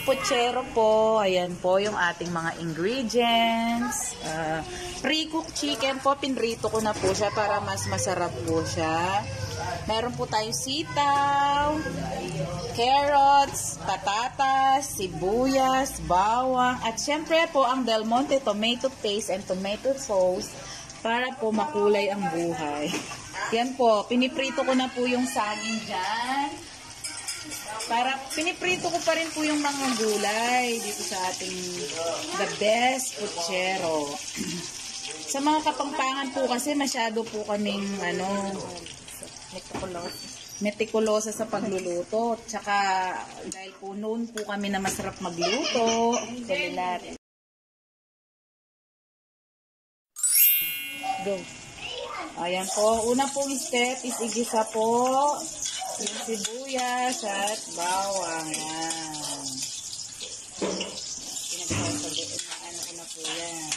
putsero po. Ayan po yung ating mga ingredients. Pre-cooked chicken po. Pinrito ko na po siya para mas masarap po siya. Meron po tayong sitaw, carrots, patatas, sibuyas, bawang, at syempre po ang Del Monte tomato paste and tomato sauce para po makulay ang buhay. Yan po, piniprito ko na po yung saging dyan. Para piniprito ko pa rin po yung mga gulay dito sa ating the best putsero. Sa mga Kapampangan po kasi masyado po kaming metikulosa sa pagluluto. Tsaka dahil po noon po kami na masarap magluto. Go. Ayan po. Una pong step is igisa po yung sibuyas at bawang. Yan. Pinagsasabihin ko na po yan.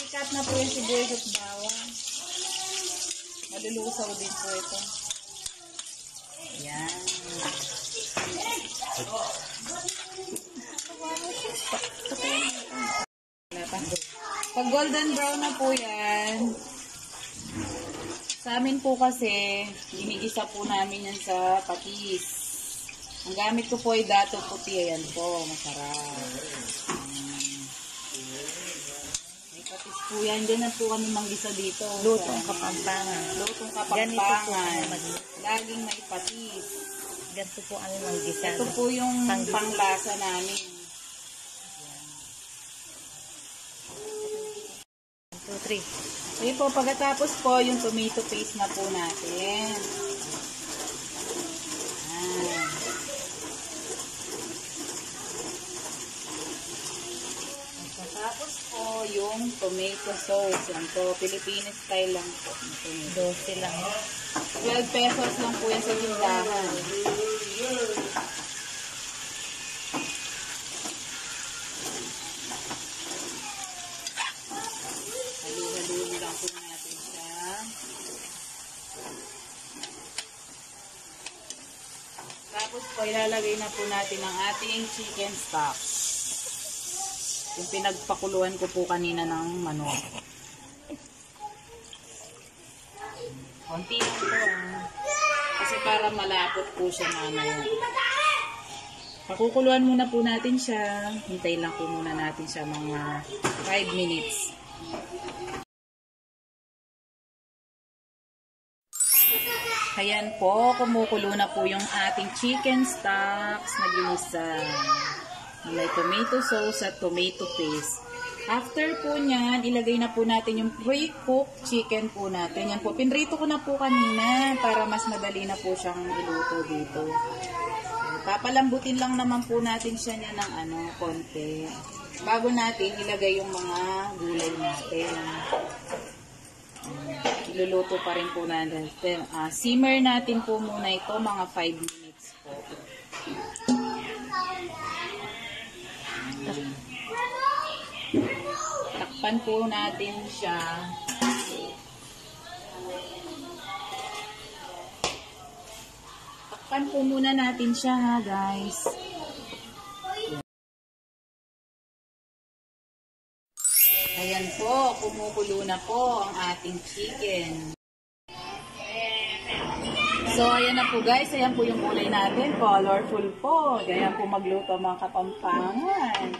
Cut na po yung sibuyas at bawang. Malulusaw din po ito. Yan. Pag golden brown na po yan, sa amin po kasi, ginigisa po namin yan sa patis. Ang gamit ko po ay dato puti. Ayan po, masarap. May patis po yan. Diyan na po kami manggisa dito. Lutong Kapampangan. Lutong Kapampangan. Laging may patis. Ganito po kami manggisa. Ito po yung panglasa namin. 1, 2, 3. Okay po, pagkatapos po, yung tomato paste na po natin. Pagkatapos po, yung tomato sauce. Yan po, Filipino style lang po. 12 lang. 12 pesos lang po yan sa tindahan. Haluin lang po natin siya. Tapos po, ilalagay na po natin ang ating chicken stock. Yung pinagpakuluan ko po kanina ng manok. Konti lang po kasi para malapot po siya mamaya. Pakukuluan muna po natin siya. Hintayin lang po muna natin siya mga 5 minutes. Ayan po, kumukulo na po yung ating chicken stocks na ginisa. May tomato sauce at tomato paste. After po nyan, ilagay na po natin yung pre-cooked chicken po natin. Yan po, pinrito ko na po kanina para mas madali na po siyang iluto dito. Papalambutin lang naman po natin siya niya ng konti. Bago natin ilagay yung mga gulay natin. Iluluto pa rin po natin. Simmer natin po muna ito mga 5 minutes po. Takpan po natin siya. Takpan po muna natin siya ha guys. Ayan po, kumukulo na po ang ating chicken. So, ayan na po guys. Ayan po yung gulay natin. Colorful po. Ayan po magluto mga Kapampangan.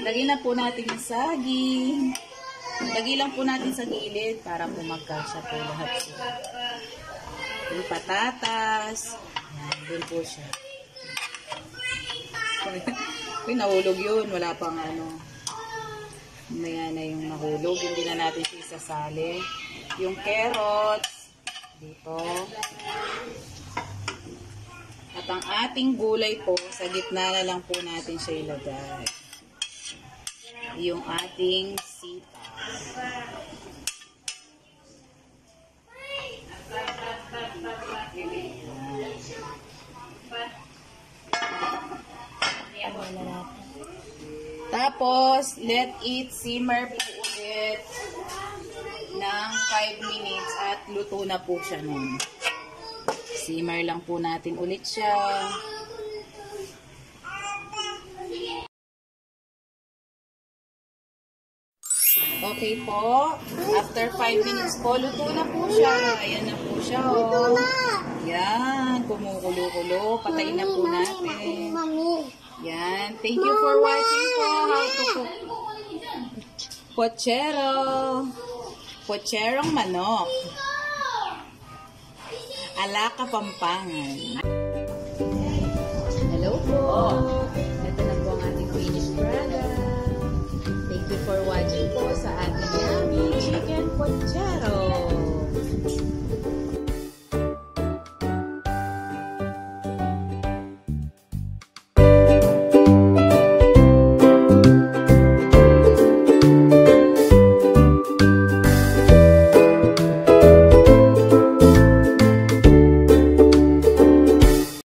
Lagyan na po natin yung saging. Lagyan lang po natin sa gilid para po magkasya po lahat siya. Yung patatas. Ayan, doon po siya. Uy, nahulog yun. Wala pang Maya na yung nahulog. Hindi na natin siya isasali. Yung carrots. Dito. At ang ating gulay po, sa gitna na lang po natin siya ilagay. Yung ating sitaw. Tapos, let it simmer po ulit ng 5 minutes at luto na po siya nun. Simmer lang po natin ulit siya. Okay po. After 5 minutes po, luto na po siya. Ayan na po siya, oh. Yan, kumukulo-kulo. Patayin na po natin. Yan. Thank you for watching po. How to cook pochero. Pocherong manok. Ala Kapampangan. Hello po.